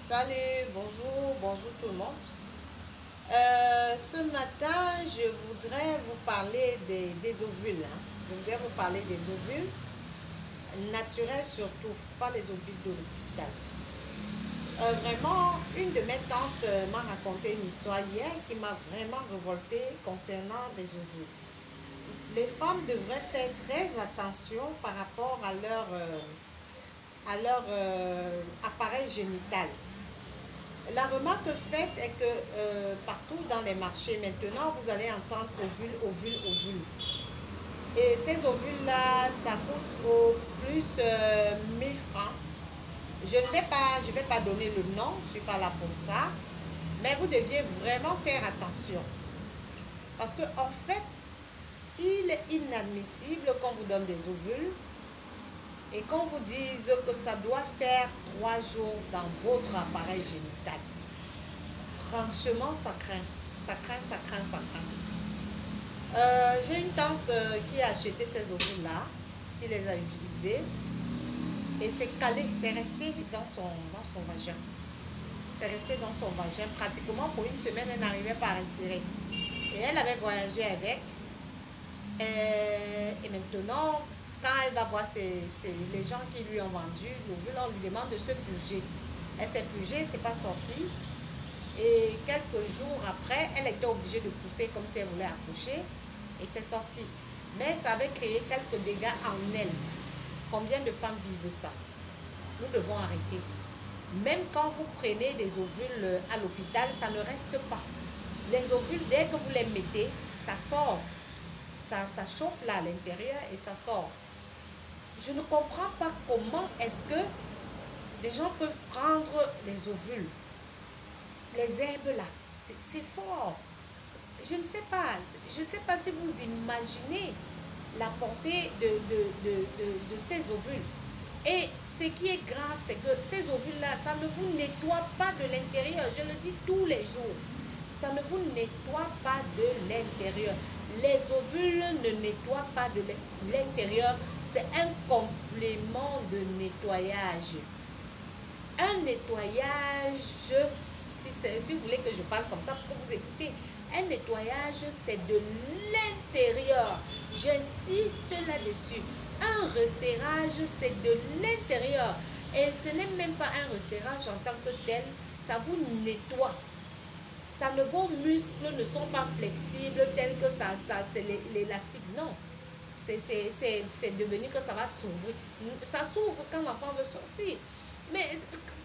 Salut, bonjour, bonjour tout le monde. Ce matin, je voudrais vous parler des ovules. Je voudrais vous parler des ovules naturels surtout, pas les ovules de l'hôpital. Vraiment, une de mes tantes m'a raconté une histoire hier qui m'a vraiment révoltée concernant les ovules. Les femmes devraient faire très attention par rapport à leur appareil génital. La remarque faite est que partout dans les marchés maintenant, vous allez entendre ovule, ovule, ovule. Et ces ovules-là, ça coûte au plus 1000 francs. Je ne vais pas donner le nom, je ne suis pas là pour ça. Mais vous deviez vraiment faire attention. Parce qu'en fait, il est inadmissible qu'on vous donne des ovules et qu'on vous dise que ça doit faire 3 jours dans votre appareil génital. Franchement, ça craint. Ça craint, ça craint, ça craint. J'ai une tante qui a acheté ces ovules-là, qui les a utilisés. Et c'est calé, c'est resté dans son vagin. C'est resté dans son vagin. Pratiquement pour une semaine, elle n'arrivait pas à retirer. Et elle avait voyagé avec. Et maintenant, quand elle va voir les gens qui lui ont vendu l'ovule, on lui demande de se purger. Elle s'est purgée, c'est pas sorti. Et quelques jours après, elle était obligée de pousser comme si elle voulait accoucher. Et c'est sorti. Mais ça avait créé quelques dégâts en elle. Combien de femmes vivent ça? Nous devons arrêter. Même quand vous prenez des ovules à l'hôpital, ça ne reste pas. Les ovules, dès que vous les mettez, ça sort. Ça chauffe là à l'intérieur et ça sort. Je ne comprends pas comment est-ce que des gens peuvent prendre les ovules. Les herbes là, c'est fort. Je ne sais pas si vous imaginez la portée de ces ovules. Et ce qui est grave, c'est que ces ovules-là, ça ne vous nettoie pas de l'intérieur. Je le dis tous les jours. Ça ne vous nettoie pas de l'intérieur. Les ovules ne nettoient pas de l'intérieur. C'est un complément de nettoyage. Un nettoyage, si vous voulez que je parle comme ça pour vous écouter, un nettoyage, c'est de l'intérieur. J'insiste là-dessus. Un resserrage, c'est de l'intérieur. Et ce n'est même pas un resserrage en tant que tel. Ça vous nettoie. Vos muscles ne sont pas flexibles tels que ça c'est l'élastique. Non. C'est devenu que ça va s'ouvrir. Ça s'ouvre quand l'enfant veut sortir. Mais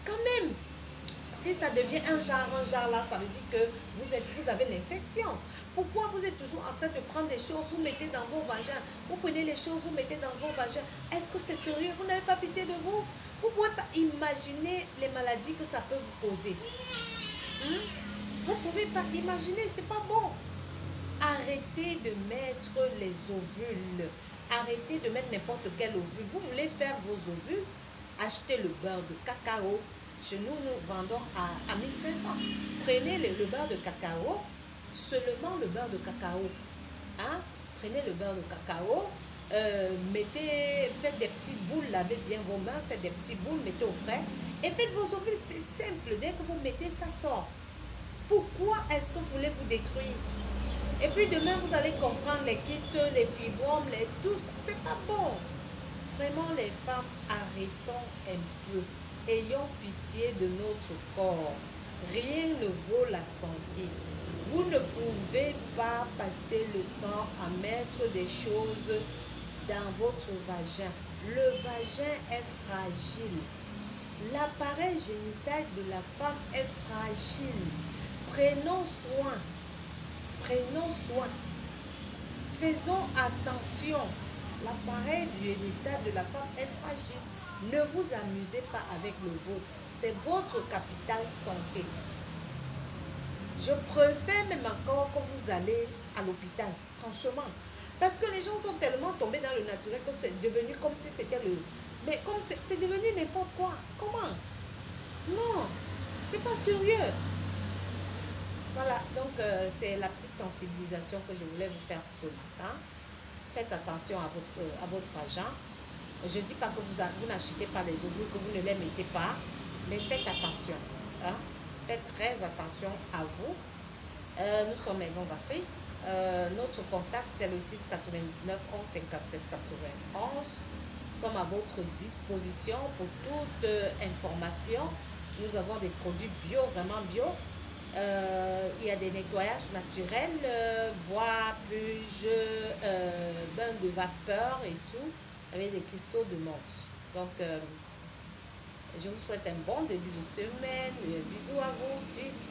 quand même, si ça devient un genre là, ça veut dire que vous avez l'infection. Pourquoi vous êtes toujours en train de prendre des choses, vous mettez dans vos vagins, vous prenez les choses, vous mettez dans vos vagins? Est-ce que c'est sérieux? Vous n'avez pas pitié de vous? Vous ne pouvez pas imaginer les maladies que ça peut vous causer. Vous ne pouvez pas imaginer, c'est pas bon. Arrêtez de mettre les ovules. Arrêtez de mettre n'importe quel ovule. Vous voulez faire vos ovules? Achetez le beurre de cacao. Chez nous, nous vendons à 1500. Prenez le beurre de cacao. Seulement le beurre de cacao. Prenez le beurre de cacao. Faites des petites boules. Lavez bien vos mains. Faites des petites boules. Mettez au frais. Et faites vos ovules. C'est simple. Dès que vous mettez, ça sort. Pourquoi est-ce que vous voulez vous détruire? Et puis demain, vous allez comprendre les kystes, les fibromes, tout ça. C'est pas bon. Vraiment, les femmes, arrêtons un peu. Ayons pitié de notre corps. Rien ne vaut la santé. Vous ne pouvez pas passer le temps à mettre des choses dans votre vagin. Le vagin est fragile. L'appareil génital de la femme est fragile. Prenons soin. Prenons soin. Faisons attention. L'appareil génital de la femme est fragile. Ne vous amusez pas avec le vôtre. C'est votre capital santé. Je préfère même encore que vous allez à l'hôpital. Franchement. Parce que les gens sont tellement tombés dans le naturel que c'est devenu comme si c'était le... Mais comme c'est devenu n'importe quoi. Comment? Non. C'est pas sérieux. Voilà, donc c'est la petite sensibilisation que je voulais vous faire ce matin. Faites attention à votre vagin. Je ne dis pas que vous n'achetez pas les ovules, que vous ne les mettez pas, mais faites attention. hein. Faites très attention à vous. Nous sommes Maison d'Afrique. Notre contact, c'est le 699 11 57 91. Nous sommes à votre disposition pour toute information. Nous avons des produits bio, vraiment bio. Il y a des nettoyages naturels, bois, pluge, bain de vapeur et tout, avec des cristaux de menthe. Donc, je vous souhaite un bon début de semaine. Bisous à vous, twist.